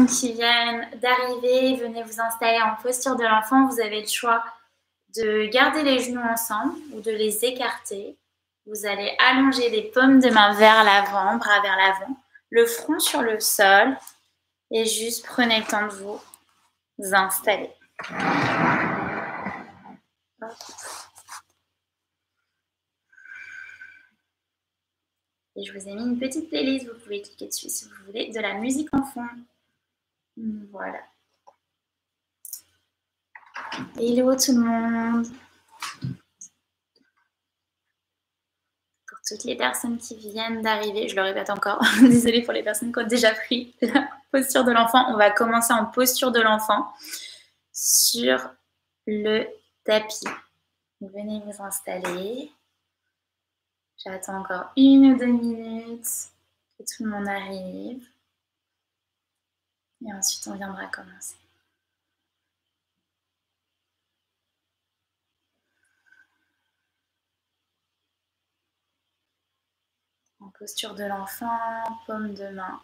personnes qui viennent d'arriver, venez vous installer en posture de l'enfant. Vous avez le choix de garder les genoux ensemble ou de les écarter. Vous allez allonger les paumes de main vers l'avant, bras vers l'avant, le front sur le sol et juste prenez le temps de vous installer. Hop. Et je vous ai mis une petite playlist, vous pouvez cliquer dessus si vous voulez, de la musique en fond. Voilà. Hello tout le monde. Pour toutes les personnes qui viennent d'arriver, je le répète encore, désolée pour les personnes qui ont déjà pris la posture de l'enfant. On va commencer en posture de l'enfant sur le tapis. Donc, venez vous installer. J'attends encore 1 ou 2 minutes que tout le monde arrive. Et ensuite, on viendra commencer. En posture de l'enfant, paume de main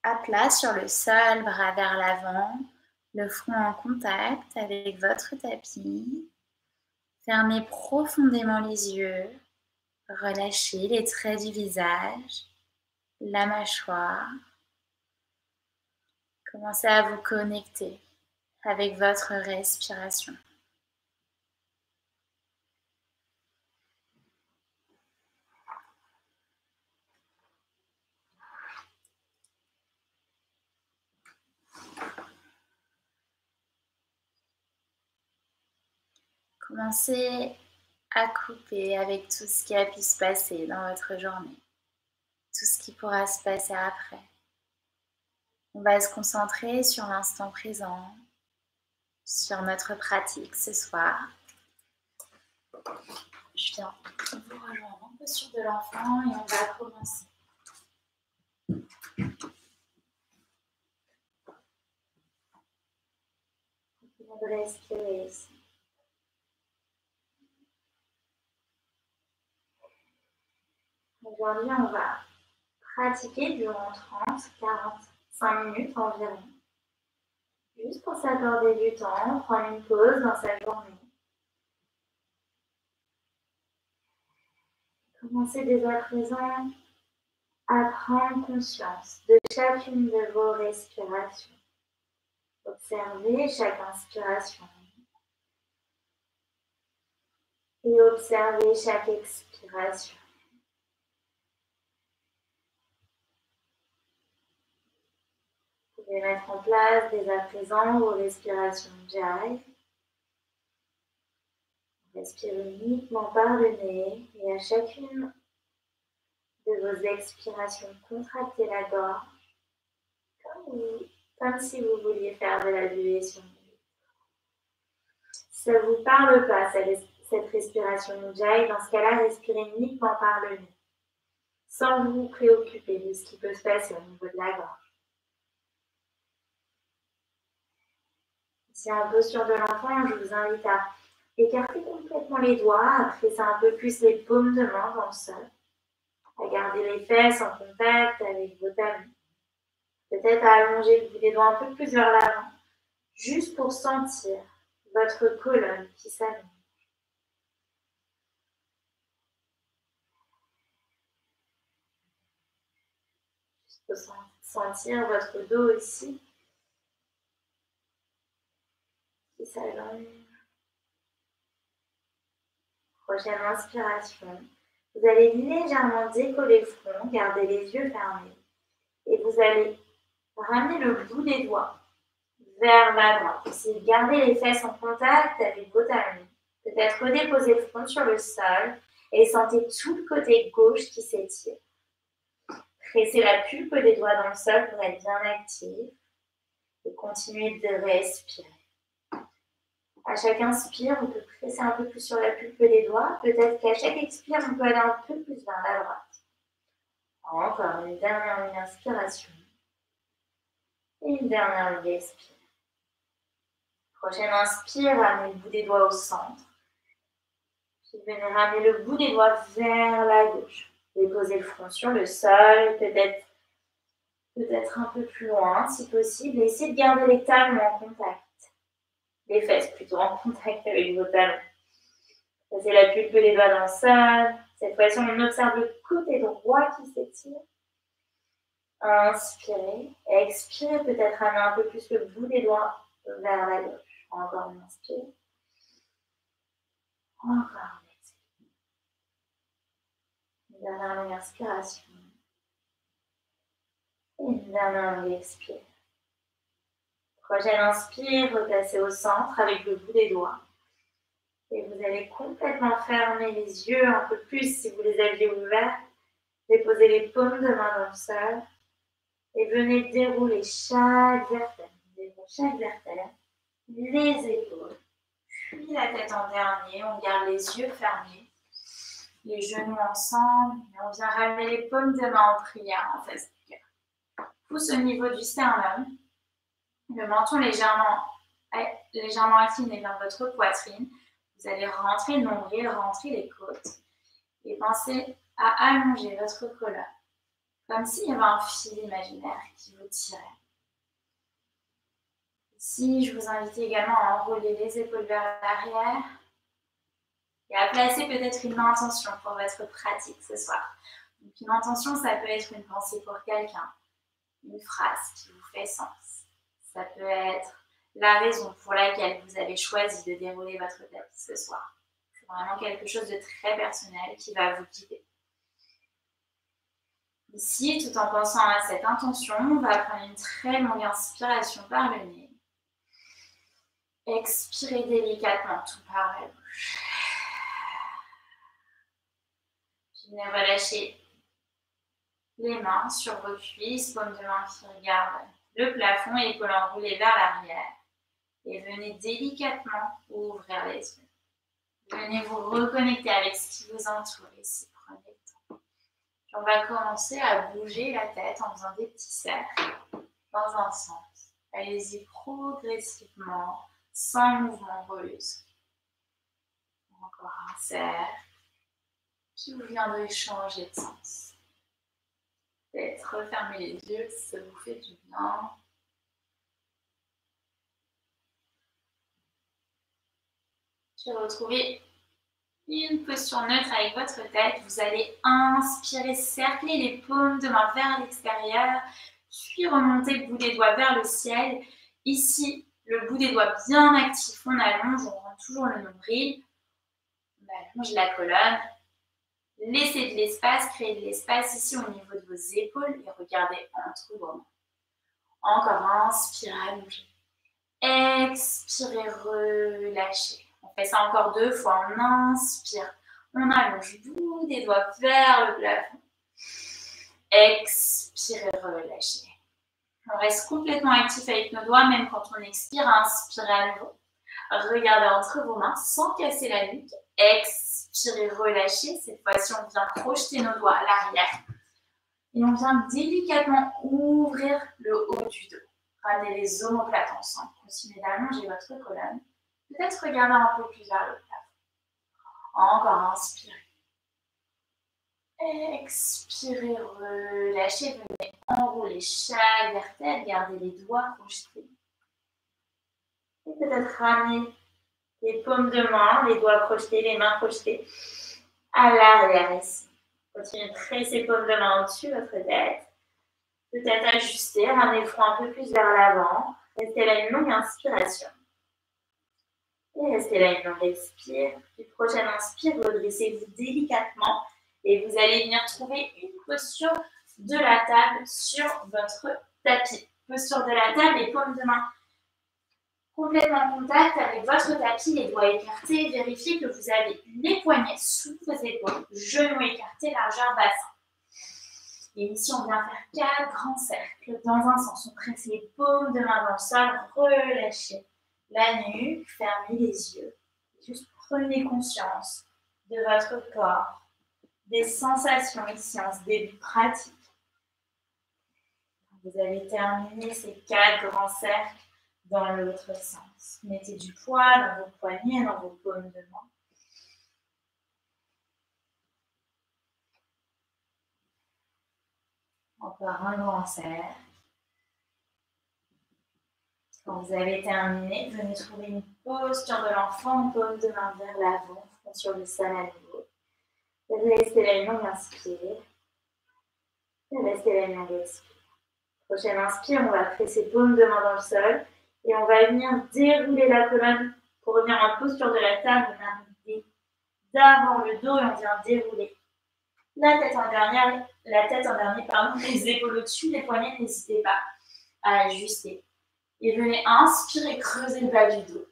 à plat sur le sol, bras vers l'avant, le front en contact avec votre tapis. Fermez profondément les yeux, relâchez les traits du visage, la mâchoire. Commencez à vous connecter avec votre respiration. Commencez à couper avec tout ce qui a pu se passer dans votre journée, tout ce qui pourra se passer après. On va se concentrer sur l'instant présent, sur notre pratique ce soir. Je viens vous rejoindre en posture de l'enfant et on va commencer. Vous pouvez respirer ici. Aujourd'hui, on va pratiquer durant 30-45 minutes environ. Juste pour s'accorder du temps, prendre une pause dans sa journée. Commencez dès à présent à prendre conscience de chacune de vos respirations. Observez chaque inspiration et observez chaque expiration. Vous pouvez mettre en place dès à présent vos respirations Jai. Respirez uniquement par le nez et à chacune de vos expirations, contractez la gorge comme si vous vouliez faire de la buée sur le nez. Si ça ne vous parle pas, cette respiration Ujjayi, dans ce cas-là, respirez uniquement par le nez, sans vous préoccuper de ce qui peut se passer au niveau de la gorge. Si en posture de l'enfant, je vous invite à écarter complètement les doigts, à presser un peu plus les paumes de main dans le sol, à garder les fesses en contact avec vos talons. Peut-être à allonger le bout des doigts un peu plus vers l'avant, juste pour sentir votre colonne qui s'allonge. Juste pour sentir votre dos aussi qui s'allonge. Prochaine inspiration. Vous allez légèrement décoller le front, garder les yeux fermés. Et vous allez ramener le bout des doigts vers la droite. Essayez de garder les fesses en contact avec vos talons. Peut-être redéposer le front sur le sol et sentez tout le côté gauche qui s'étire. Pressez la pulpe des doigts dans le sol pour être bien actif et continuez de respirer. À chaque inspire, on peut presser un peu plus sur la pulpe des doigts. Peut-être qu'à chaque expire, on peut aller un peu plus vers la droite. Encore une dernière inspiration. Et une dernière expire. Prochaine inspire, ramenez le bout des doigts au centre. Puis venez ramener le bout des doigts vers la gauche. Déposez le front sur le sol, peut-être peut-être un peu plus loin si possible. Essayez de garder les talons en contact. Les fesses plutôt en contact avec vos talons. Passez la pulpe des doigts dans le sol. Cette fois-ci, on observe le côté droit qui s'étire. Inspirez. Expirez, peut-être amener un peu plus le bout des doigts vers la gauche. Encore une inspire. Encore une expire. Une dernière longue inspiration. Et une dernière longue expire. Prochaine inspire, repassez au centre avec le bout des doigts. Et vous allez complètement fermer les yeux un peu plus si vous les aviez ouverts. Déposez les paumes de main dans le sol. Et venez dérouler chaque vertèbre. Déroulez chaque vertèbre. Les épaules. Puis la tête en dernier. On garde les yeux fermés. Les genoux ensemble. Et on vient ramener les paumes de main en prière en face du cœur. Pouce au niveau du sternum. Le menton légèrement incliné vers votre poitrine. Vous allez rentrer le nombril, rentrer les côtes. Et pensez à allonger votre colonne. Comme s'il y avait un fil imaginaire qui vous tirait. Ici, je vous invite également à enrouler les épaules vers l'arrière et à placer peut-être une intention pour votre pratique ce soir. Donc, une intention, ça peut être une pensée pour quelqu'un, une phrase qui vous fait sens. Ça peut être la raison pour laquelle vous avez choisi de dérouler votre tapis ce soir. C'est vraiment quelque chose de très personnel qui va vous guider. Ici, tout en pensant à cette intention, on va prendre une très longue inspiration par le nez. Expirez délicatement tout par la bouche. Puis venez relâcher les mains sur vos cuisses, paumes de main qui regardent le plafond, épaules enroulées vers l'arrière. Et venez délicatement ouvrir les yeux. Venez vous reconnecter avec ce qui vous entoure ici. Prenez le temps. Puis on va commencer à bouger la tête en faisant des petits cercles dans un sens. Allez-y progressivement, sans mouvement brusque. Encore un cercle. Puis vous viendrez changer de sens. Peut-être refermer les yeux si ça vous fait du bien. Puis retrouvez une posture neutre avec votre tête. Vous allez inspirer, cercler les paumes de main vers l'extérieur, puis remonter le bout des doigts vers le ciel. Ici, le bout des doigts bien actif, on allonge, on rend toujours le nombril. On allonge la colonne. Laissez de l'espace, créez de l'espace ici au niveau de vos épaules et regardez entre vos mains. Encore inspirez, allongez. Expirez, relâchez. On fait ça encore 2 fois. On inspire. On allonge le bout des doigts vers le plafond. Expirez, relâchez. On reste complètement actif avec nos doigts, même quand on expire. Inspirez à nouveau. Regardez entre vos mains sans casser la nuque. Expirez, relâchez. Cette fois-ci, on vient projeter nos doigts à l'arrière. Et on vient délicatement ouvrir le haut du dos. Ramenez les omoplates ensemble. Continuez d'allonger votre colonne. Peut-être regarder un peu plus vers le plafond. Encore inspirez. Expirez, relâchez. Venez enrouler chaque vertèbre. Gardez les doigts projetés. Et peut-être ramener les paumes de main, les doigts projetés, les mains projetées à l'arrière ici. Continuez de presser les paumes de main au-dessus de votre tête. Peut-être ajuster, ramener le front un peu plus vers l'avant. Restez là une longue inspiration. Et restez là une longue expire. Puis prochaine inspire, redressez-vous délicatement. Et vous allez venir trouver une posture de la table sur votre tapis. Posture de la table, les paumes de main complètement en contact avec votre tapis, les doigts écartés. Vérifiez que vous avez les poignets sous vos épaules, genoux écartés, largeur bassin. Et ici, on vient faire 4 grands cercles. Dans un sens, on presse les paumes de main dans le sol, relâchez la nuque, fermez les yeux. Juste prenez conscience de votre corps, des sensations ici en ce début pratique. Vous avez terminé ces 4 grands cercles dans l'autre sens. Mettez du poids dans vos poignets, dans vos paumes de main. Encore un grand cercle. Quand vous avez terminé, venez trouver une posture de l'enfant, paume de main vers l'avant, front sur le sol à nouveau. Restez la longue inspire. Restez la longue expire. Prochaine inspire, on va presser paume de main dans le sol et on va venir dérouler la colonne pour revenir en posture de la table. On arrive d'avant le dos et on vient dérouler. La tête en dernier, les épaules au-dessus, les poignets, n'hésitez pas à ajuster. Et venez inspirer, creuser le bas du dos.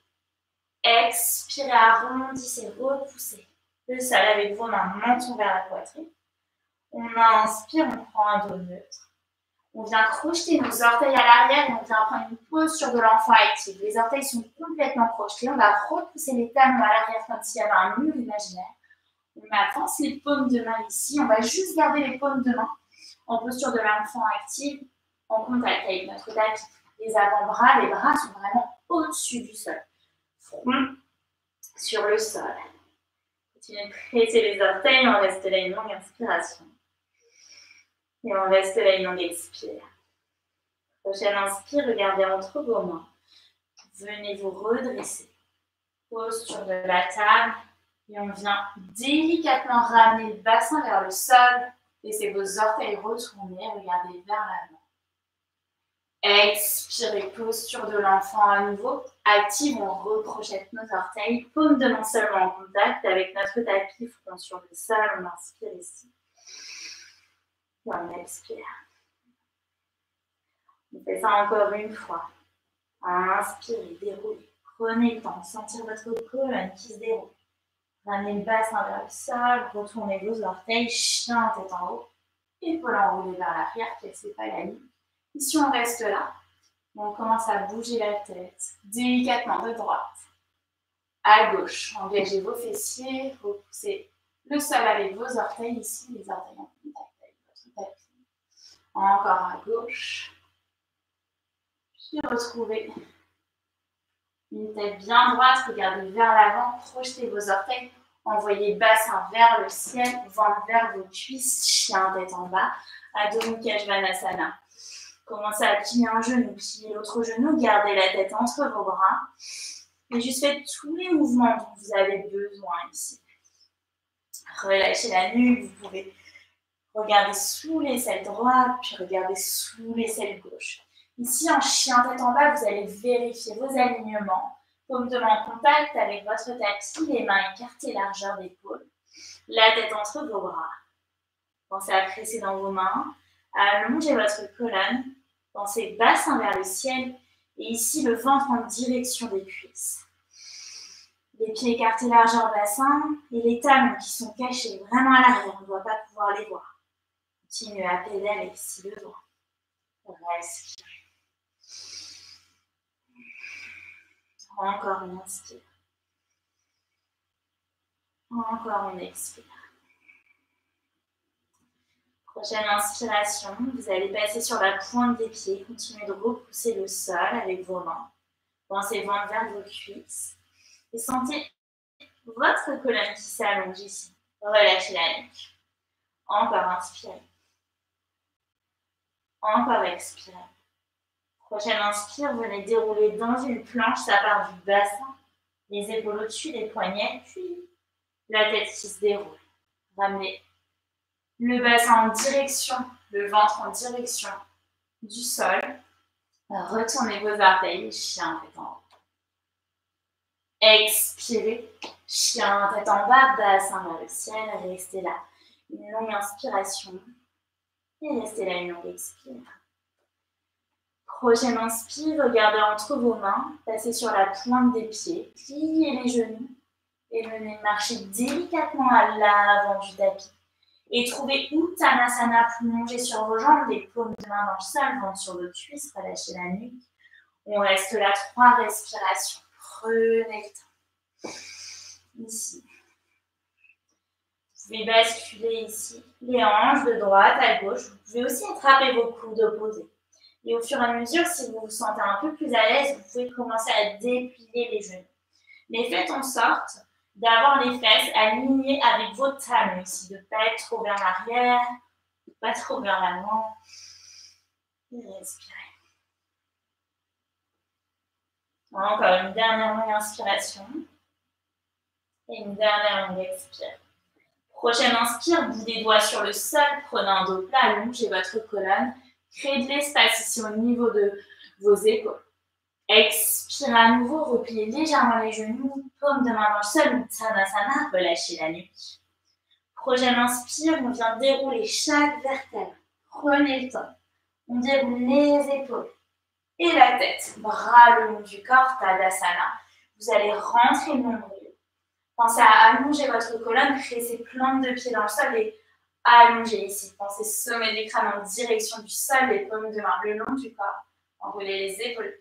Expirez, arrondissez, repoussez le sol avec vos mains, menton vers la poitrine. On inspire, on prend un dos neutre. On vient crocheter nos orteils à l'arrière et on vient prendre une posture de l'enfant active. Les orteils sont complètement crochetés. On va repousser les talons à l'arrière comme s'il y avait un mur imaginaire. On avance les paumes de main ici. On va juste garder les paumes de main en posture de l'enfant active, en contact avec notre tapis. Les avant-bras, les bras sont vraiment au-dessus du sol. Front sur le sol. Continuez de presser les orteils. On reste là une longue inspiration. Et on reste là une longue expire. Prochaine inspire, regardez entre vos mains. Venez vous redresser. Posture de la table. Et on vient délicatement ramener le bassin vers le sol. Laissez vos orteils retourner. Regardez vers l'avant. Expirez, posture de l'enfant à nouveau. Active, on reprojette nos orteils. Paume de main seulement en contact avec notre tapis, front sur le sol. On inspire ici. Et on expire. On fait ça encore une fois. Inspirez, déroulez. Prenez le temps de sentir votre colonne qui se déroule. Ramenez le bassin vers le sol. Retournez vos orteils. Chien, tête en haut. Épaules enroulées vers l'arrière. Cassez pas la ligne. Ici, on reste là. On commence à bouger la tête délicatement de droite à gauche. Engagez vos fessiers. Repoussez le sol avec vos orteils. Ici, les orteils en contact avec votre tapis. Encore à gauche. Puis retrouvez une tête bien droite. Regardez vers l'avant. Projetez vos orteils. Envoyez bassin vers le ciel. Ventre vers vos cuisses. Chien, tête en bas. Adho Mukha Svanasana. Commencez à plier un genou, plier l'autre genou. Gardez la tête entre vos bras. Et juste faites tous les mouvements dont vous avez besoin ici. Relâchez la nuque. Vous pouvez regarder sous l'aisselle droite, puis regardez sous l'aisselle gauche. Ici, en chien tête en bas, vous allez vérifier vos alignements. Paume de main en contact avec votre tapis, les mains écartées, largeur d'épaule. La tête entre vos bras. Pensez à presser dans vos mains, à allonger votre colonne. Pensez bassin vers le ciel. Et ici, le ventre en direction des cuisses. Les pieds écartés, largeur bassin. Et les talons qui sont cachés vraiment à l'arrière. On ne va pas pouvoir les voir. Continuez à pédaler si besoin. Respirez. Encore une inspire. Encore une expire. Prochaine inspiration, vous allez passer sur la pointe des pieds. Continuez de repousser le sol avec vos mains. Pensez ventre vers vos cuisses. Et sentez votre colonne qui s'allonge ici. Relâchez la nuque. Encore inspirez. Encore expirez. Prochaine inspire, venez dérouler dans une planche, ça part du bassin, les épaules au-dessus, les poignets, puis la tête qui se déroule. Ramenez le bassin en direction, le ventre en direction du sol. Retournez vos orteils, chien tête en haut. Expirez, chien tête en bas, bassin vers le ciel, restez là. Une longue inspiration et restez là une longue expire. Prochaine inspire, regardez entre vos mains, passez sur la pointe des pieds, pliez les genoux et venez marcher délicatement à l'avant du tapis. Et trouvez Uttanasana, plongez sur vos jambes, les paumes de main dans le sol, ventre sur votre cuisse, relâchez la nuque. On reste là, 3 respirations. Prenez le temps. Ici. Vous pouvez basculer ici les hanches de droite à gauche. Vous pouvez aussi attraper vos coudes opposés. Et au fur et à mesure, si vous vous sentez un peu plus à l'aise, vous pouvez commencer à déplier les genoux. Mais faites en sorte d'avoir les fesses alignées avec vos talons ici, de ne pas être trop vers l'arrière, Pas trop vers l'avant. Et respirez. Encore une dernière longue inspiration. Et une dernière longue expire. Prochaine inspire, bout des doigts sur le sol, prenez un dos plat, allongez votre colonne. Créez de l'espace ici au niveau de vos épaules. Expire à nouveau, repliez légèrement les genoux, paume de main dans le sol, Uttanasana, relâchez la nuque. Prochaine inspire, on vient dérouler chaque vertèbre. Prenez le temps. On déroule les épaules et la tête. Bras le long du corps, Tadasana. Vous allez rentrer le nombril. Pensez à allonger votre colonne, créer ces plantes de pieds dans le sol et allonger ici. Pensez sommet du crâne en direction du sol, les paumes de main le long du corps. Enroulez les épaules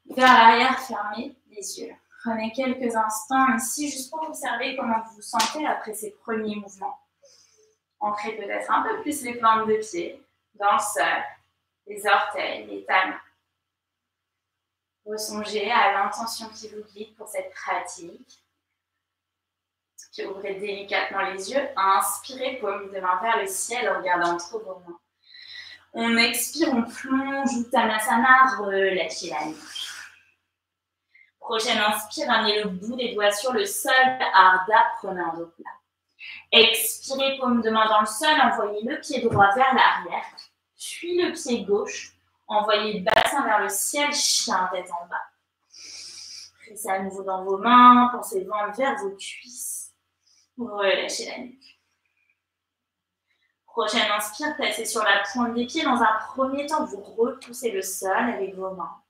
vers l'arrière, fermez les yeux. Prenez quelques instants ici juste pour observer comment vous vous sentez après ces premiers mouvements. Ancrez peut-être un peu plus les plantes de pied dans le sol, les orteils, les talons. Ressongez à l'intention qui vous guide pour cette pratique. Puis ouvrez délicatement les yeux. Inspirez, paume de main vers le ciel en regardant entre vos mains. On expire, on plonge, Uttanasana, relâchez la nuque. Prochaine inspire, amenez le bout des doigts sur le sol, Ardha, prenez un dos plat. Expirez, paume de main dans le sol, envoyez le pied droit vers l'arrière, puis le pied gauche, envoyez le bassin vers le ciel, chien tête en bas. Pressez à nouveau dans vos mains, pensez ventre vers vos cuisses, relâchez la nuque. Prochaine inspire, placez sur la pointe des pieds. Dans un premier temps, vous repoussez le sol avec vos mains.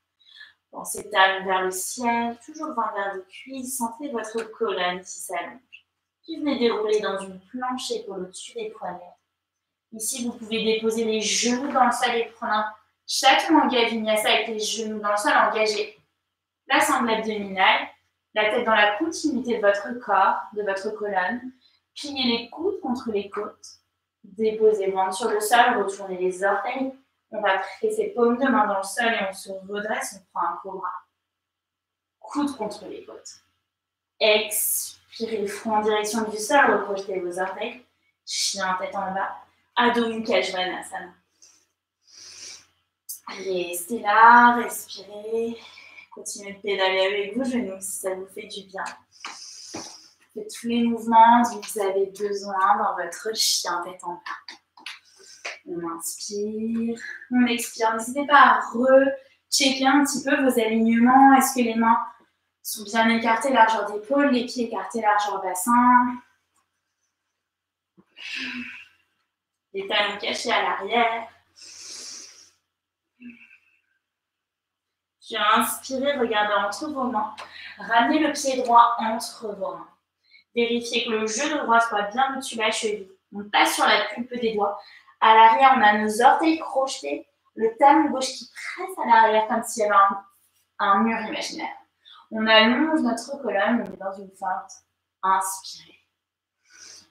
Pensez talons vers le ciel, toujours le ventre vers vos cuisses, sentez votre colonne qui s'allonge. Puis venez dérouler dans une planche épaule au-dessus des poignets. Ici, vous pouvez déposer les genoux dans le sol et prendre chaque Anga Vinyasa avec les genoux dans le sol, engager la sangle abdominale, la tête dans la continuité de votre corps, de votre colonne. Pliez les coudes contre les côtes. Déposez ventre sur le sol, retournez les orteils. On va presser paumes de main dans le sol et on se redresse, on prend un cobra. Coude contre les côtes. Expirez le front en direction du sol, reprojetez vos orteils. Chien tête en bas. Adho Mukha Svanasana. Restez là, respirez. Continuez de pédaler avec vos genoux si ça vous fait du bien. Faites tous les mouvements dont vous avez besoin dans votre chien tête en bas. On inspire, on expire. N'hésitez pas à rechecker un petit peu vos alignements. Est-ce que les mains sont bien écartées, largeur d'épaule, les pieds écartés, largeur bassin. Les talons cachés à l'arrière. Puis inspirez, regardez entre vos mains. Ramenez le pied droit entre vos mains. Vérifiez que le genou droit soit bien au-dessus de la cheville. On passe sur la pulpe des doigts. À l'arrière, on a nos orteils crochetés, le talon gauche qui presse à l'arrière comme s'il y avait un mur imaginaire. On allonge notre colonne, on est dans une fente. Inspirez.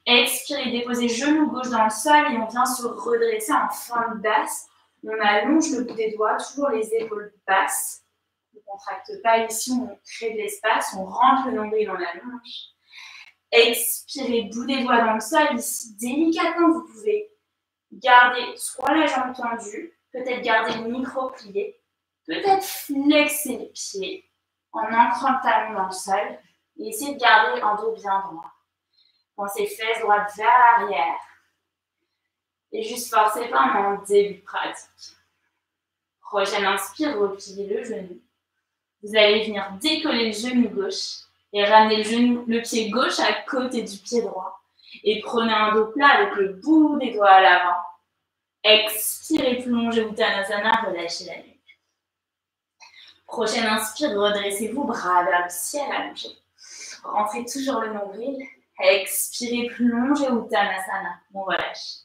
Expirez, déposez genou gauche dans le sol et on vient se redresser en fente basse. On allonge le bout des doigts, toujours les épaules basses. On ne contracte pas ici, on crée de l'espace, on rentre le nombril, on allonge. Expirez, bout des doigts dans le sol. Ici, délicatement, vous pouvez garder soit la jambe tendue, peut-être garder le micro plié, peut-être flexer les pieds en ancrant le talon dans le sol et essayer de garder un dos bien droit. Pensez fesses droites vers l'arrière. Et juste forcez pas en début de pratique. Prochaine inspire, repliez le genou. Vous allez venir décoller le genou gauche et ramener le pied gauche à côté du pied droit. Et prenez un dos plat avec le bout des doigts à l'avant. Expirez, plongez Uttanasana, relâchez la nuque. Prochaine inspire, redressez-vous, bras vers le ciel, allongez. Rentrez toujours le nombril. Expirez, plongez Uttanasana, on relâche.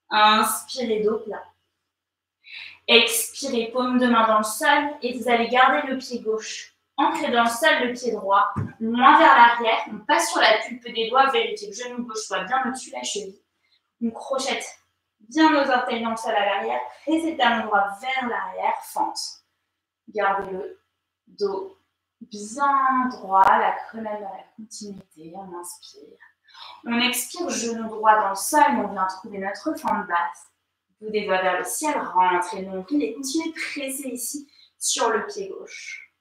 Inspirez, dos plat. Expirez, paume de main dans le sol et vous allez garder le pied gauche. Ancrez dans le sol le pied droit, loin vers l'arrière. On passe sur la pulpe des doigts, vérifiez que le genou gauche soit bien au-dessus de la cheville. On crochette bien nos orteils dans le sol à l'arrière. Pressez le talon droit vers l'arrière, fente. Gardez le dos bien droit, la colonne dans la continuité. On inspire. On expire, genou droit dans le sol et on vient trouver notre fente basse. Bout des doigts vers le ciel, rentrez le nombril et continuez de presser ici sur le pied gauche.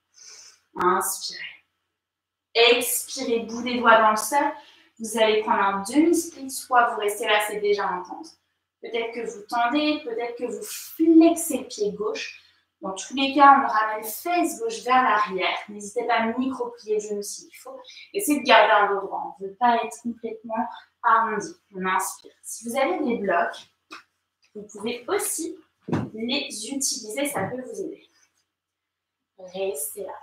Inspirez. Expirez, bout des doigts dans le sol. Vous allez prendre un demi-split, soit vous restez là, c'est déjà intense. Peut-être que vous tendez, peut-être que vous flexez le pied gauche. Dans tous les cas, on ramène fesse gauche vers l'arrière. N'hésitez pas à micro-plier le genou s'il faut. Essayez de garder un dos droit. On ne veut pas être complètement arrondi. On inspire. Si vous avez des blocs, vous pouvez aussi les utiliser. Ça peut vous aider. Restez là.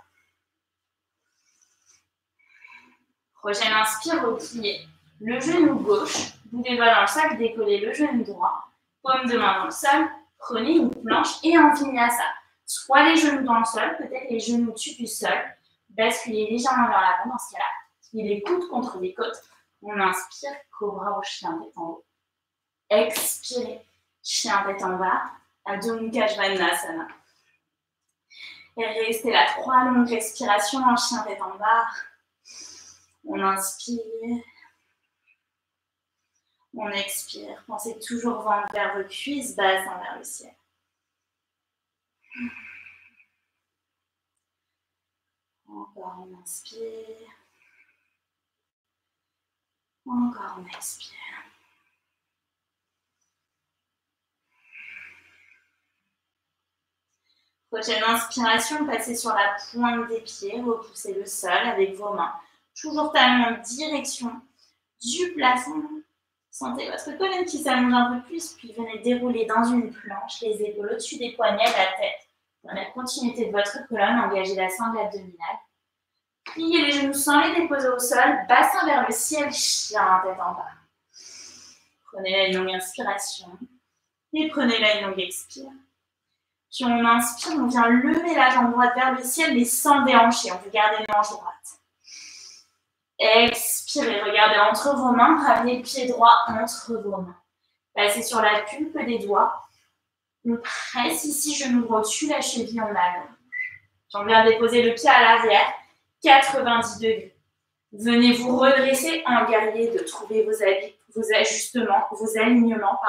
Prochaine inspire, repliez le genou gauche. Bout des doigts dans le sol, décollez le genou droit. Paume de main dans le sol. Prenez une planche et en vinyasa. Soit les genoux dans le sol, peut-être les genoux au-dessus du sol. Basculez légèrement vers l'avant dans ce cas-là. Et les coudes contre les côtes. On inspire, cobra au chien tête en haut. Expirez, chien tête en bas. Adho Mukha Svanasana. Et restez là, 3 longues respirations en chien tête en bas. On inspire. On expire. Pensez toujours ventre vers vos cuisses, bassin vers le ciel. Encore on inspire. Encore on expire. Prochaine inspiration, passez sur la pointe des pieds, repoussez le sol avec vos mains. Toujours talon en direction du plafond. Sentez votre colonne qui s'allonge un peu plus, puis venez dérouler dans une planche, les épaules au-dessus des poignets, la tête. Dans la continuité de votre colonne, engagez la sangle abdominale. Pliez les genoux sans les déposer au sol, bassin vers le ciel, chien tête en bas. Prenez là une longue inspiration et prenez là une longue expire. Puis on inspire, on vient lever la jambe droite vers le ciel, mais sans déhancher. On veut garder les hanches droites. Expirez, regardez entre vos mains, ramenez le pied droit entre vos mains. Passez sur la pulpe des doigts. On presse ici, genou droit au-dessus, la cheville, on allonge. Puis on vient déposer le pied à l'arrière, 90 degrés. Venez vous redresser en guerrier de trouver vos ajustements, vos alignements,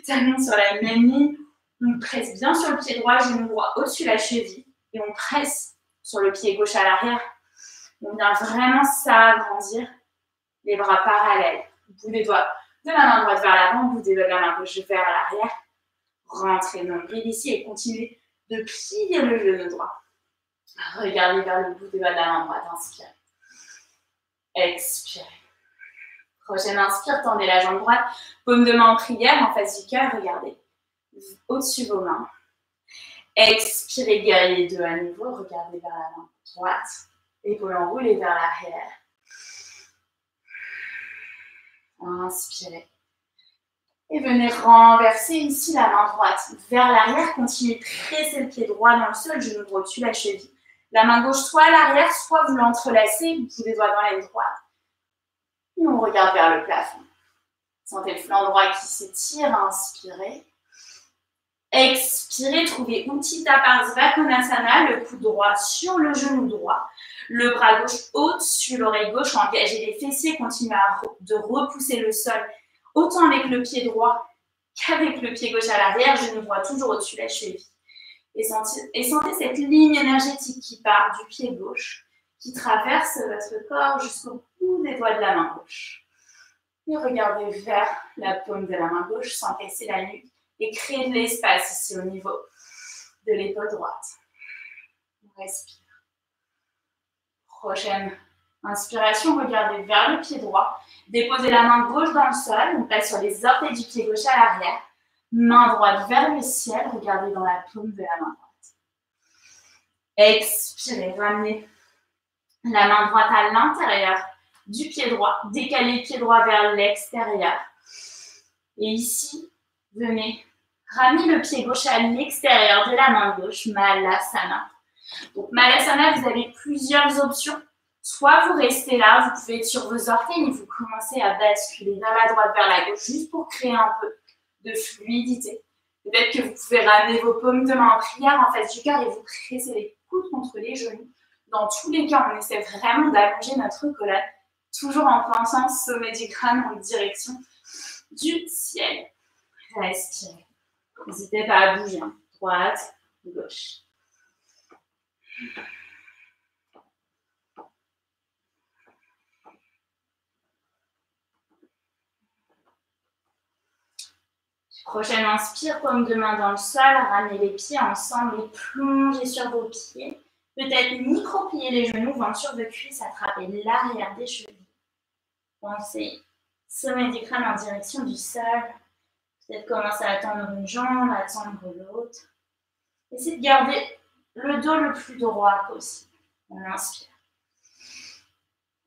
talons sur la même ligne. On presse bien sur le pied droit, genou droit au-dessus de la cheville. Et on presse sur le pied gauche à l'arrière. On vient vraiment s'agrandir, les bras parallèles. Bout des doigts de la main droite vers l'avant, bout des doigts de la main gauche vers l'arrière. Rentrez nombril ici et continuez de plier le genou droit. Regardez vers le bout des doigts de la main droite, inspirez. Expirez. Prochaine inspire, tendez la jambe droite, paume de main en prière en face du cœur, regardez. Au-dessus vos mains. Expirez, guerrier 2 à nouveau, regardez vers la main droite. Épaules enroulées vers l'arrière. Inspirez. Et venez renverser ici la main droite vers l'arrière. Continuez de presser le pied droit dans le sol, genou droit au-dessus de la cheville. La main gauche soit à l'arrière, soit vous l'entrelacez, vous pouvez les doigts dans la ligne droite. Et on regarde vers le plafond. Sentez le flanc droit qui s'étire, inspirez. Expirez, trouvez Utthita Parsvakonasana, le coude droit sur le genou droit. Le bras gauche au-dessus de l'oreille gauche, engagez les fessiers, continuez de repousser le sol, autant avec le pied droit qu'avec le pied gauche à l'arrière, genou droit toujours au-dessus de la cheville. Et sentez cette ligne énergétique qui part du pied gauche, qui traverse votre corps jusqu'au bout des doigts de la main gauche. Et regardez vers la paume de la main gauche sans casser la nuque et créez de l'espace ici au niveau de l'épaule droite. On respire. Prochaine inspiration, regardez vers le pied droit. Déposez la main gauche dans le sol. On passe sur les orteils du pied gauche à l'arrière. Main droite vers le ciel. Regardez dans la paume de la main droite. Expirez. Ramenez la main droite à l'intérieur du pied droit. Décalez le pied droit vers l'extérieur. Et ici, venez ramener le pied gauche à l'extérieur de la main gauche. Malasana. Donc, Malasana, vous avez plusieurs options. Soit vous restez là, vous pouvez être sur vos orteils, mais vous commencez à basculer vers la droite, vers la gauche, juste pour créer un peu de fluidité. Peut-être que vous pouvez ramener vos paumes de main en prière en face du cœur et vous pressez les coudes contre les genoux. Dans tous les cas, on essaie vraiment d'allonger notre colonne Toujours en pensant sommet du crâne en direction du ciel. Respirez. N'hésitez pas à bouger. Hein. Droite, gauche. Prochaine inspire, paume de main dans le sol, ramenez les pieds ensemble et plongez sur vos pieds. Peut-être micro-plier les genoux, ventre sur vos cuisses, attrapez l'arrière des chevilles. Pensez sommet du crâne en direction du sol. Peut-être commencer à tendre une jambe, à tendre l'autre. Essayez de garder le dos le plus droit possible. On inspire.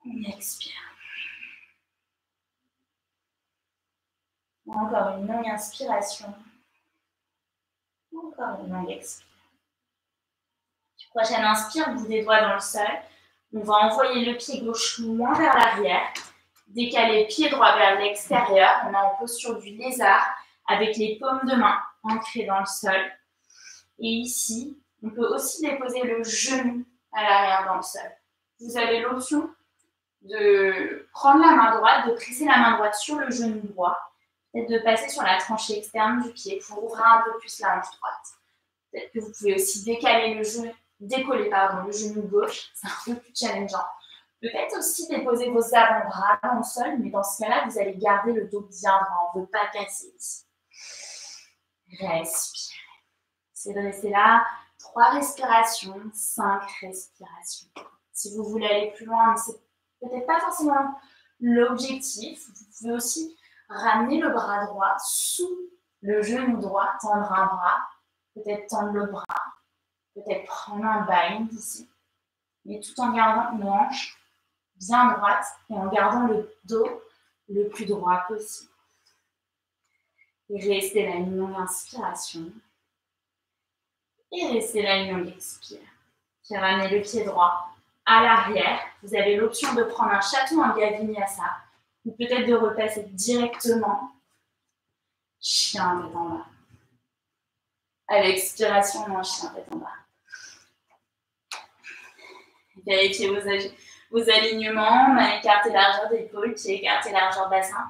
On expire. Encore une longue inspiration. Encore une longue expire. Prochaine inspire, bout des doigts dans le sol. On va envoyer le pied gauche loin vers l'arrière. Décaler le pied droit vers l'extérieur. On est en posture du lézard avec les paumes de main ancrées dans le sol. Et ici, on peut aussi déposer le genou à l'arrière dans le sol. Vous avez l'option de prendre la main droite, de presser la main droite sur le genou droit. Peut-être de passer sur la tranchée externe du pied pour ouvrir un peu plus la hanche droite. Peut-être que vous pouvez aussi décoller le genou gauche, c'est un peu plus challengeant. Peut-être aussi déposer vos avant-bras dans le sol, mais dans ce cas-là, vous allez garder le dos bien droit, on ne veut pas casser ici. Respirez. C'est de rester là, 3 respirations, 5 respirations. Si vous voulez aller plus loin, mais c'est peut-être pas forcément l'objectif, vous pouvez aussi ramener le bras droit sous le genou droit, tendre un bras, peut-être tendre le bras, peut-être prendre un bind ici, mais tout en gardant une hanche bien droite et en gardant le dos le plus droit possible. Et restez là une longue inspiration. Et restez là une longue expire. Puis ramenez le pied droit à l'arrière. Vous avez l'option de prendre un chaton en Vinyasa ou peut-être de repasser directement chien tête en bas. À l'expiration, non, chien tête en bas. Vérifiez vos alignements, main écartée, largeur d'épaule, pied écarté, largeur bassin.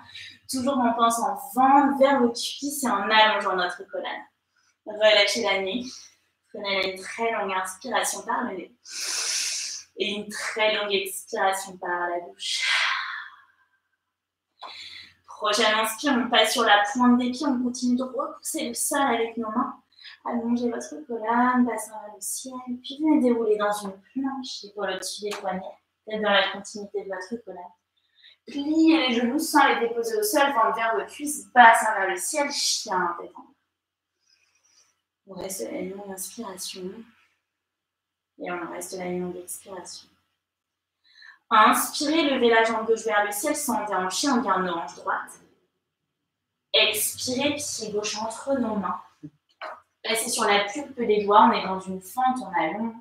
Toujours en pensant ventre vers vos cuisses et en allongeant notre colonne. Relâchez la nuque. Prenez une très longue inspiration par le nez. Et une très longue expiration par la bouche. Prochaine inspire, on passe sur la pointe des pieds, on continue de repousser le sol avec nos mains. Allongez votre colonne, bassin vers le ciel, puis venez dérouler dans une planche, épaules au-dessus des poignets, tête dans la continuité de votre colonne. Pliez les genoux sans les déposer au sol, ventre vers vos cuisses, bassin vers le ciel, chien tête en bas. On reste à une longue inspiration et on reste à une longue expiration. Inspirez, levez la jambe gauche vers le ciel sans déhancher, on garde nos hanches droites. Expirez, pied gauche entre nos mains. Passez sur la pulpe des doigts, on est dans une fente, on allonge.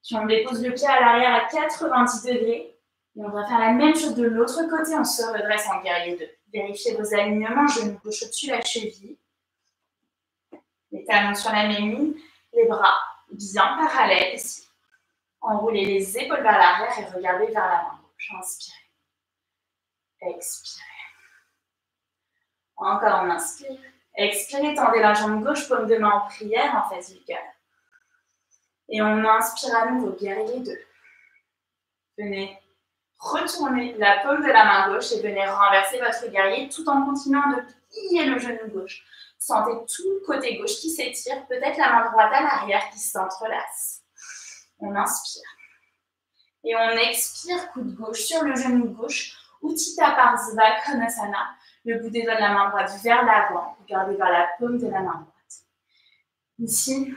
Puis on dépose le pied à l'arrière à 90 degrés. Et on va faire la même chose de l'autre côté, on se redresse en guerrier 2. Vérifiez vos alignements, genou gauche au-dessus de la cheville. Les talons sur la même ligne, les bras bien parallèles ici. Enroulez les épaules vers l'arrière et regardez vers la main gauche. Inspirez. Expirez. Encore on inspire. Expirez, tendez la jambe gauche, paume de main en prière en face du cœur. Et on inspire à nouveau, guerrier 2. Venez retourner la paume de la main gauche et venez renverser votre guerrier tout en continuant de plier le genou gauche. Sentez tout le côté gauche qui s'étire, peut-être la main droite à l'arrière qui s'entrelace. On inspire. Et on expire, coude gauche sur le genou gauche, Utthita Parsva Konasana, le bout des doigts de la main droite vers l'avant, regardez vers la paume de la main droite. Ici,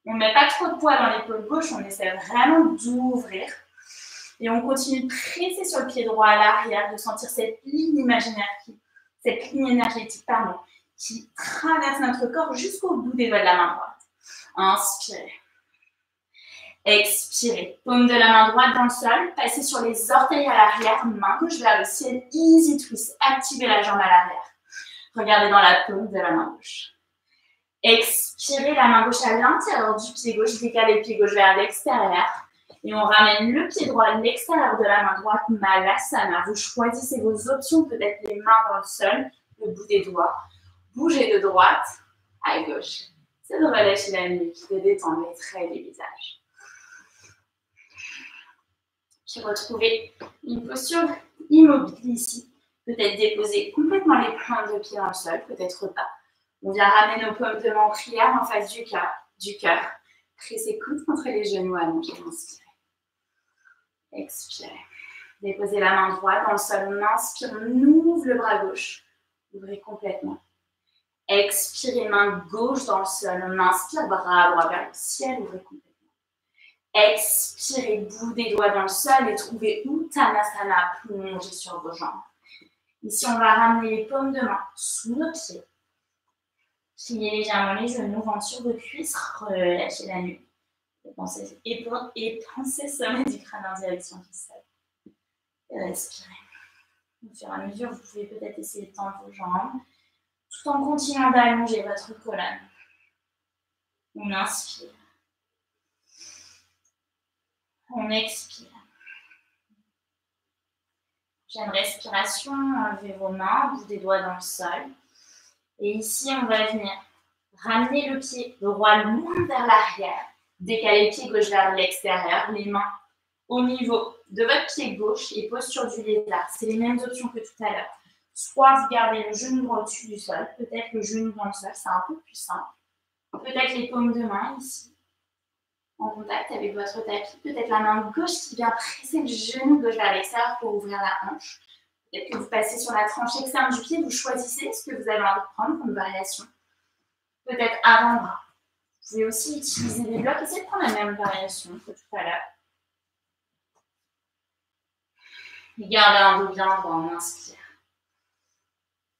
on ne met pas trop de poids dans l'épaule gauche, on essaie vraiment d'ouvrir. Et on continue de presser sur le pied droit à l'arrière, de sentir cette ligne imaginaire, cette ligne énergétique, qui traverse notre corps jusqu'au bout des doigts de la main droite. Inspirez. Expirez. Paume de la main droite dans le sol. Passez sur les orteils à l'arrière. Main gauche vers le ciel. Easy twist. Activez la jambe à l'arrière. Regardez dans la paume de la main gauche. Expirez la main gauche à l'intérieur du pied gauche. Décalez le pied gauche vers l'extérieur. Et on ramène le pied droit à l'extérieur de la main droite, Malasana. Vous choisissez vos options, peut-être les mains dans le sol, le bout des doigts. Bougez de droite à gauche. C'est de relâcher la nuque, de détendre les traits du visage. Puis retrouvez une posture immobile ici. Peut-être déposer complètement les pointes de pied dans le sol, peut-être pas. On vient ramener nos paumes de main en prière en face du cœur. Pressez coudes contre les genoux, allongez, inspirez. Expirez. Déposez la main droite dans le sol. On inspire, on ouvre le bras gauche. Ouvrez complètement. Expirez, main gauche dans le sol. On inspire, bras droit vers le ciel. Ouvrez complètement. Expirez, bout des doigts dans le sol et trouvez Uttanasana, plongez sur vos jambes. Ici, on va ramener les paumes de main sous nos pieds. Pliez légèrement les genoux, venture de cuisse, relâchez la nuque. Et pensez sommet du crâne en direction du sol. Et respirez. Au fur et à mesure, vous pouvez peut-être essayer de tendre vos jambes, tout en continuant d'allonger votre colonne. On inspire. On expire. Prochaine respiration, enlevez vos mains, bout des doigts dans le sol. Et ici, on va venir ramener le pied droit loin vers l'arrière, décaler le pied gauche vers l'extérieur, les mains au niveau de votre pied gauche et posture du lézard. C'est les mêmes options que tout à l'heure. Soit vous gardez le genou droit au-dessus du sol, peut-être le genou dans le sol, c'est un peu plus simple. Peut-être les paumes de main ici, en contact avec votre tapis. Peut-être la main gauche qui vient presser le genou gauche vers l'extérieur pour ouvrir la hanche. Peut-être que vous passez sur la tranche externe du pied, vous choisissez ce que vous avez envie de prendre comme variation. Peut-être avant-bras. Vous pouvez aussi utiliser des blocs. Essayez de prendre la même variation que tout à l'heure. Et gardez un dos bien droit, on inspire.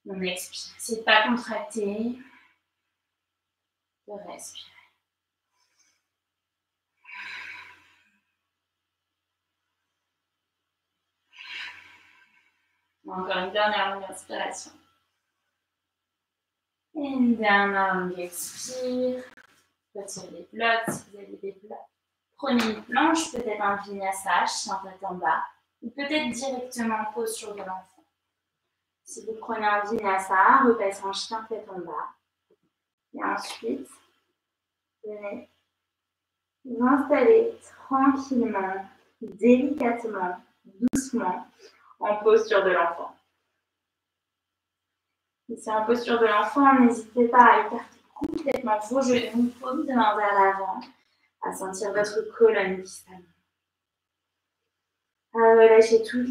On expire. Essayez de ne pas contracter. De respirer. Encore une dernière longue inspiration. Et une dernière longue expire. Retirez les blocs si vous avez des blocs. Prenez une planche, peut-être un vinyasa, chien tête en bas, ou peut-être directement en posture de l'enfant. Si vous prenez un vinyasa, repassez en chien tête en bas. Et ensuite, venez vous installer tranquillement, délicatement, doucement, en posture de l'enfant. Ici, en posture de l'enfant, n'hésitez pas à écarter complètement vos genoux, paumes de main vers l'avant, à sentir votre colonne qui s'allonge. À relâcher toutes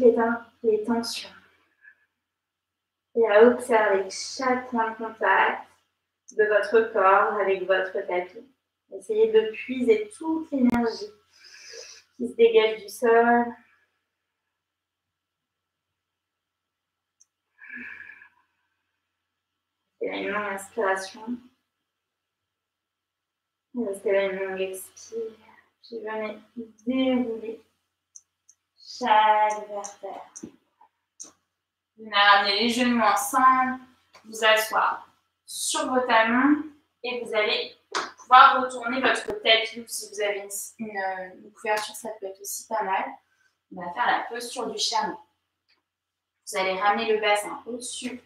les tensions. Et à observer chaque point de contact de votre corps avec votre tapis. Essayez de puiser toute l'énergie qui se dégage du sol. Et une longue inspiration. Restez là une longue expire. Puis venez dérouler chaque vertèbre. Venez ramener les genoux ensemble, vous asseoir sur vos talons et vous allez pouvoir retourner votre tapis ou si vous avez une couverture, ça peut être aussi pas mal. On va faire la posture du chameau. Vous allez ramener le bassin au-dessus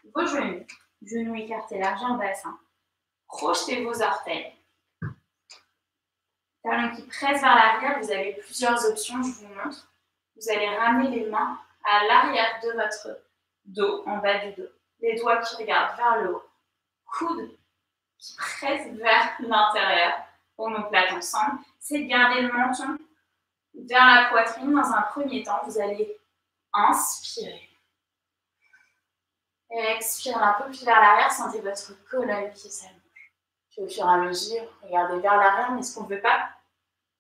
de vos genoux. Genoux écartés, largeur bassin. Projetez vos orteils. Talons qui pressent vers l'arrière, vous avez plusieurs options, je vous montre. Vous allez ramener les mains à l'arrière de votre dos, en bas du dos. Les doigts qui regardent vers le haut. Coudes qui pressent vers l'intérieur. Omoplate ensemble. C'est de garder le menton vers la poitrine. Dans un premier temps, vous allez inspirer. Et expirer un peu plus vers l'arrière, sentez votre colonne qui s'allonge. Puis au fur et à mesure, regardez vers l'arrière, mais ce qu'on ne veut pas,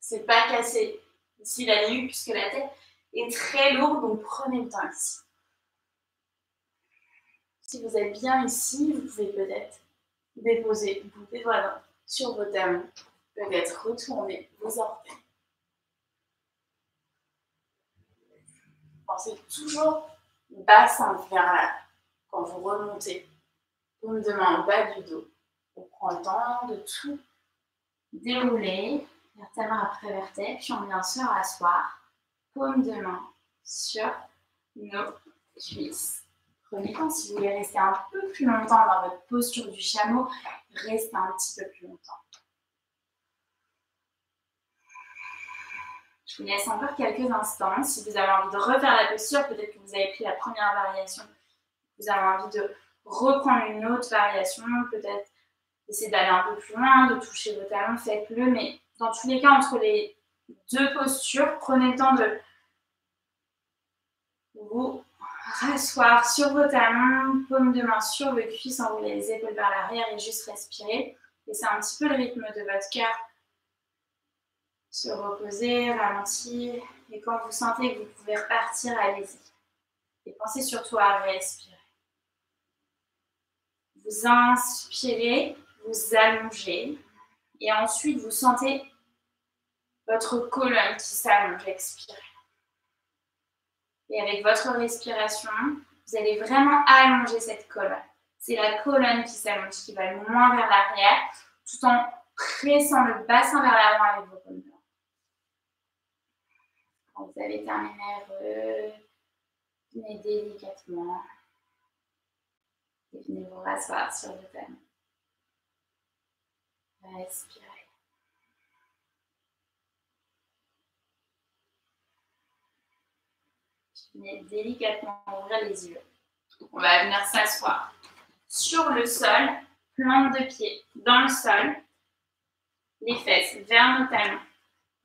c'est pas casser ici la nuque, puisque la tête est très lourde, donc prenez le temps ici. Si vous êtes bien ici, vous pouvez peut-être déposer bout des doigts sur vos talons, peut-être retourner vos orteils. Pensez toujours bassin vers l'arrière. Quand vous remontez, paume de main au bas du dos, on prend le temps de tout dérouler, vertèbre après vertèbre, puis on vient se rasseoir, paume de main sur nos cuisses. Prenez temps, si vous voulez rester un peu plus longtemps dans votre posture du chameau, restez un petit peu plus longtemps. Je vous laisse encore quelques instants. Si vous avez envie de refaire la posture, peut-être que vous avez pris la première variation, vous avez envie de reprendre une autre variation, peut-être essayer d'aller un peu plus loin, de toucher vos talons, faites-le. Mais dans tous les cas, entre les deux postures, prenez le temps de vous rasseoir sur vos talons, paume de main sur vos cuisses, enrouler les épaules vers l'arrière et juste respirer. Laissez un petit peu le rythme de votre cœur se reposer, ralentir. Et quand vous sentez que vous pouvez repartir, allez-y. Et pensez surtout à respirer. Vous inspirez, vous allongez. Et ensuite, vous sentez votre colonne qui s'allonge, expirez. Et avec votre respiration, vous allez vraiment allonger cette colonne. C'est la colonne qui s'allonge, qui va le moins vers l'arrière, tout en pressant le bassin vers l'avant avec vos paumes de main. Quand vous avez terminé, revenez délicatement et venez vous rasseoir sur vos talons. Respirez. Venez délicatement ouvrir les yeux. On va venir s'asseoir sur le sol, plante de pied dans le sol, les fesses vers nos talons.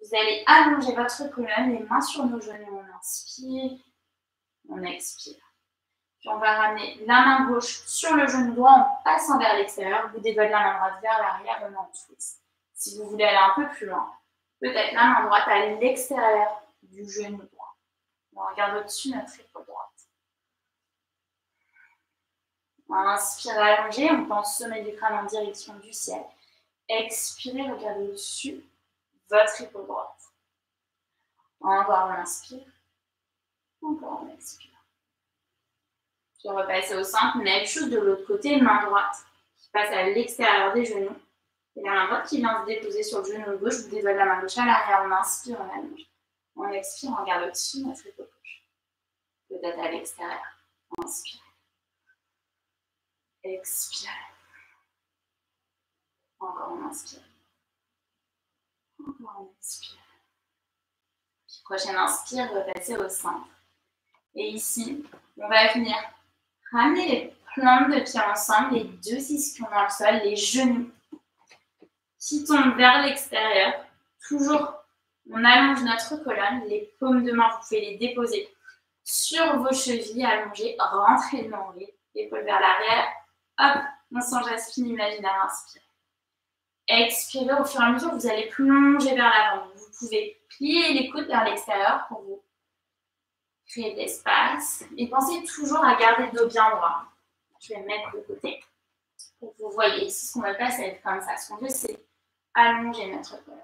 Vous allez allonger votre colonne, les mains sur nos genoux. On inspire, on expire. Puis on va ramener la main gauche sur le genou droit en passant vers l'extérieur. Vous dévoilez la main droite vers l'arrière et on twist. Si vous voulez aller un peu plus loin, peut-être la main droite à l'extérieur du genou droit. On regarde au-dessus notre épaule droite. Inspirez, allongez, on pense sommet du crâne en direction du ciel. Expirez, regardez au-dessus votre épaule droite. Encore on inspire, encore on expire. Je vais repasser au centre, même chose de l'autre côté, main droite qui passe à l'extérieur des genoux. Et la main droite qui vient se déposer sur le genou gauche, vous dévoilez la main gauche à l'arrière, on inspire, on allonge. On expire, on regarde au-dessus notre épaule gauche. Peut-être à l'extérieur, inspire. Expire. Encore on inspire. Encore on expire. Puis prochaine inspire, repasser au centre. Et ici, on va venir ramener les plantes de pied ensemble, les deux ischions dans le sol, les genoux qui tombent vers l'extérieur. Toujours, on allonge notre colonne, les paumes de main, vous pouvez les déposer sur vos chevilles allongées, rentrez le nombril, épaules vers l'arrière. Hop, on s'enjasse fine imaginaire, inspire. Expirez, au fur et à mesure, vous allez plonger vers l'avant. Vous pouvez plier les coudes vers l'extérieur pour vous créer de l'espace. Et pensez toujours à garder le dos bien droit. Je vais me mettre de côté pour que vous voyez. Si ce qu'on veut pas, c'est comme ça. Ce qu'on veut, c'est allonger notre colonne.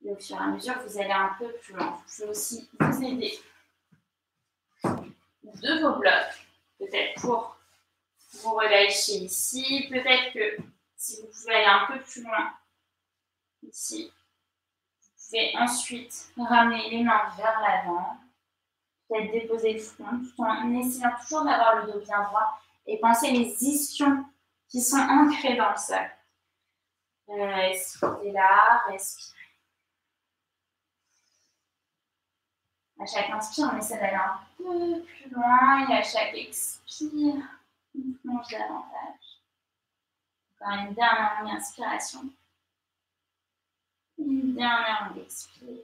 Et au fur et à mesure, vous allez un peu plus loin. Je vais aussi vous aider de vos blocs, peut-être pour vous relâcher ici. Peut-être que si vous pouvez aller un peu plus loin, ici, vous pouvez ensuite ramener les mains vers l'avant, peut-être déposer le front, tout en essayant toujours d'avoir le dos bien droit et pensez les ischions qui sont ancrés dans le sol. Respirez là, respirez. À chaque inspire, on essaie d'aller un peu plus loin et à chaque expire, on plonge davantage. Encore une dernière longue inspiration. Une dernière longue expire.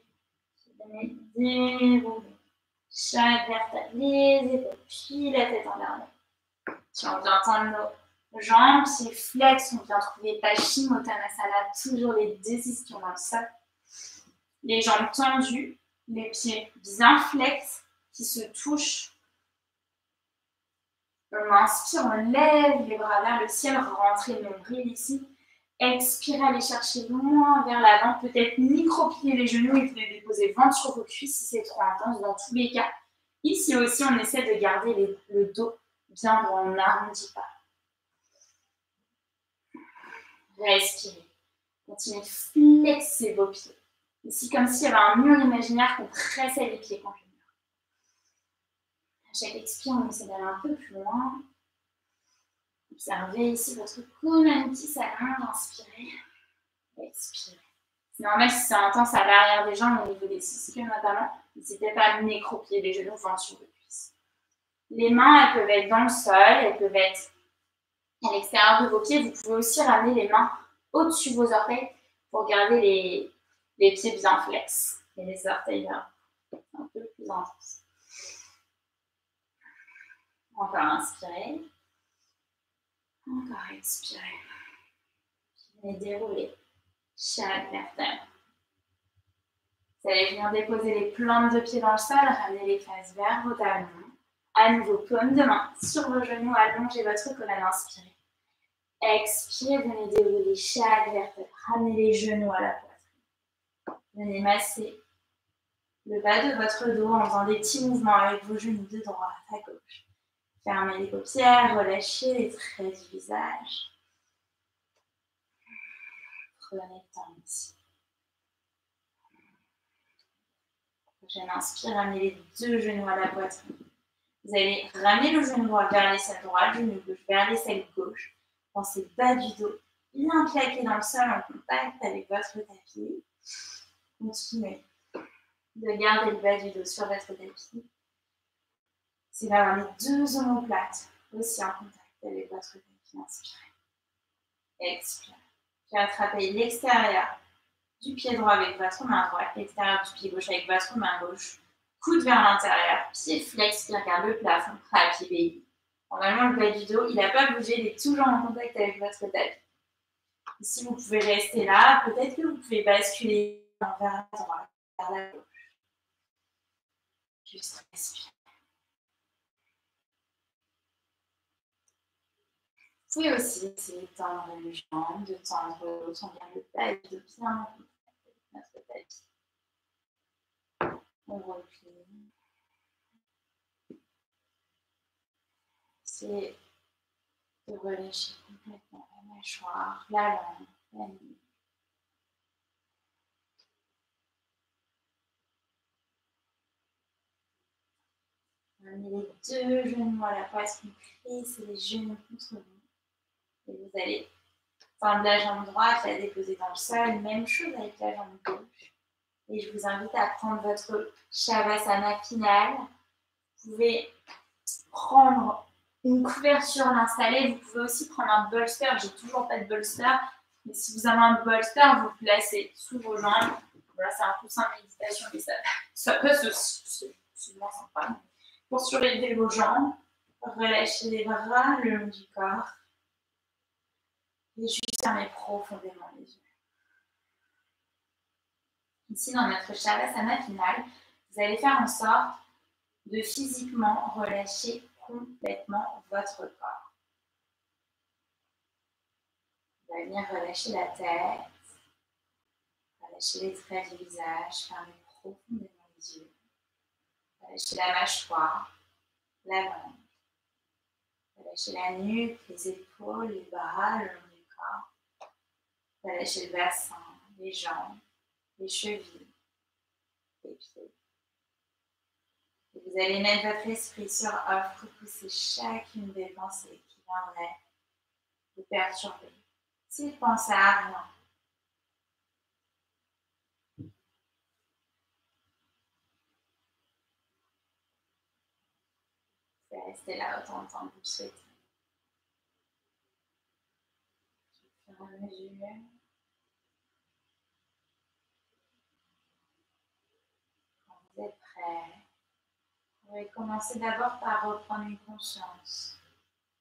Venez dérouler chaque vertèbre, les épaules, puis la tête en dernier. Si on vient tendre nos jambes, pieds flex, on vient trouver Paschimottanasana, toujours les deux ischions dans le sol. Les jambes tendues, les pieds bien flex, qui se touchent. On inspire, on lève les bras vers le ciel, rentrez le nombril ici. Expirez, allez chercher loin vers l'avant, peut-être micro-plier les genoux et vous les déposer ventre sur vos cuisses si c'est trop intense. Dans tous les cas, ici aussi, on essaie de garder le dos bien droit, on n'arrondit pas. Respirez. Continuez de flexer vos pieds. Ici, comme s'il y avait un mur imaginaire qu'on pressait les pieds contre le mur. À chaque expire, on essaie d'aller un peu plus loin. Observez ici votre colonne qui s'allonge, inspirez, expirez. C'est normal si c'est intense à l'arrière des jambes, au niveau des ischios notamment, n'hésitez pas à m'écroupiller les genoux, vent sur vos cuisses. Les mains, elles peuvent être dans le sol, elles peuvent être à l'extérieur de vos pieds. Vous pouvez aussi ramener les mains au-dessus de vos orteils pour garder les pieds bien flex et les orteils un peu plus intenses. Encore inspirez. Encore expirez. Et déroulez chaque vertèbre. Vous allez venir déposer les plantes de pied dans le sol, ramener les fesses vers vos talons. À nouveau, paume de main sur vos genoux, allongez votre colonne, inspirez. Expirez, venez dérouler chaque vertèbre. Ramenez les genoux à la poitrine. Venez masser le bas de votre dos en faisant des petits mouvements avec vos genoux de droite à gauche. Fermez les paupières, relâchez les traits du visage. Prenez le temps ici. Prochaine inspire, ramenez les deux genoux à la poitrine. Vous allez ramener le genou droit vers l'aisselle droite, genou gauche vers l'aisselle gauche. Pensez bas du dos, bien claqué dans le sol en contact avec votre tapis. Continuez de garder le bas du dos sur votre tapis. C'est là ramener deux omoplates aussi en contact avec votre tapis. Inspirez. Expirez. Puis attrapez l'extérieur du pied droit avec votre main droite, l'extérieur du pied gauche avec votre main gauche. Coude vers l'intérieur, pied flex qui regarde le plafond, prêt à pied baby. Normalement, le bas du dos, il n'a pas bougé, il est toujours en contact avec votre tapis. Ici, vous pouvez rester là. Peut-être que vous pouvez basculer vers la droite, vers la gauche. Juste respirer. Vous pouvez aussi essayer de tendre les jambes, de tendre l'autre, on vient le bas du dos bien en contact avec notre tapis. On replie. C'est de relâcher complètement la mâchoire, la langue, la nuque. Ramenez les deux genoux à la poitrine, pressez les genoux contre vous. Et vous allez tendre la jambe droite, la déposer dans le sol. Même chose avec la jambe gauche. Et je vous invite à prendre votre Shavasana finale. Vous pouvez prendre une couverture, l'installer. Vous pouvez aussi prendre un bolster. J'ai toujours pas de bolster. Mais si vous avez un bolster, vous le placez sous vos jambes. Voilà, c'est un coussin de méditation, mais ça peut c'est moins sympa. Pour surélever vos jambes, relâchez les bras le long du corps. Et juste fermez profondément les yeux. Ici, dans notre Shavasana finale, vous allez faire en sorte de physiquement relâcher complètement votre corps. Vous allez venir relâcher la tête, relâcher les traits du visage, fermez profondément les yeux. Relâchez la mâchoire, la langue. Relâchez la nuque, les épaules, les bras, le long du corps. Relâchez le bassin, les jambes, les chevilles, les pieds. Et vous allez mettre votre esprit sur off, repousser chacune des pensées qui viendraient vous perturber. Si vous pensez à rien, vous pouvez rester là autant de temps que vous le souhaitez. Au fur et à mesure, quand vous êtes prêt, vous pouvez commencer d'abord par reprendre une conscience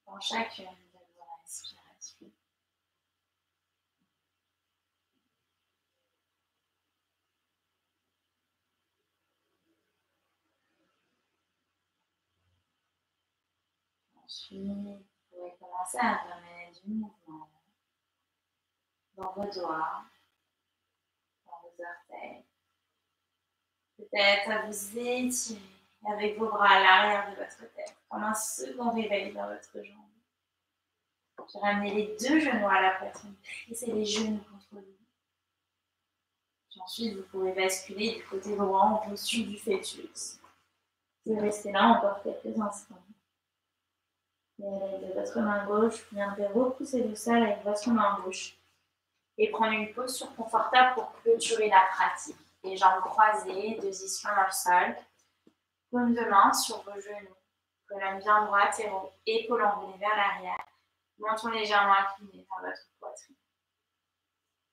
dans chacune de vos respirations. Ensuite, vous pouvez commencer à remettre du mouvement dans vos doigts, dans vos orteils. Peut-être à vous étirer avec vos bras à l'arrière de votre tête, comme un second réveil dans votre jambe. Puis ramenez les deux genoux à la poitrine, pressez les genoux contre vous. Puis ensuite, vous pouvez basculer du côté droit en posture du fœtus. Vous restez là encore quelques instants. Et avec votre main gauche, vous viendrez repousser le sol avec votre main gauche. Et prendre une posture confortable pour clôturer la pratique. Les jambes croisées, deux ischions dans le sol. Paume de main sur vos genoux. Colonne bien droite, épaules enroulées vers l'arrière. Menton légèrement incliné vers votre poitrine.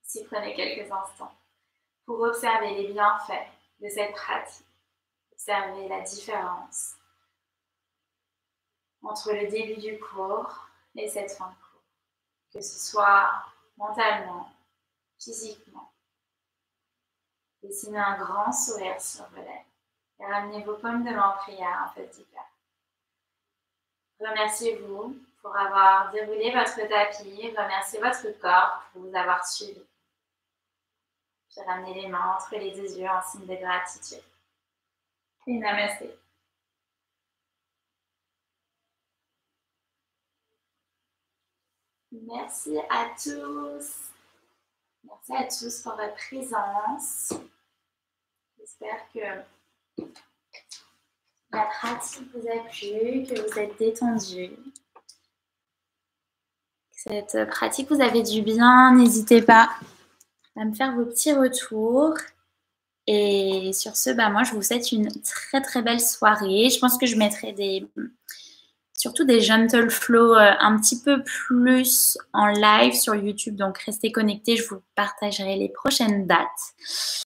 Ici, prenez quelques instants pour observer les bienfaits de cette pratique. Observez la différence entre le début du cours et cette fin de cours. Que ce soit mentalement, physiquement. Dessinez un grand sourire sur vos lèvres et ramenez vos paumes de main en prière en face du cœur. Remerciez-vous pour avoir déroulé votre tapis. Remerciez votre corps pour vous avoir suivi. Puis ramenez les mains entre les deux yeux en signe de gratitude. Et namasté. Merci à tous. Merci à tous pour votre présence. J'espère que la pratique vous a plu, que vous êtes détendus. Cette pratique vous a fait du bien. N'hésitez pas à me faire vos petits retours. Et sur ce, moi, je vous souhaite une très, très belle soirée. Je pense que je mettrai surtout des gentle flow un petit peu plus en live sur YouTube. Donc, restez connectés. Je vous partagerai les prochaines dates.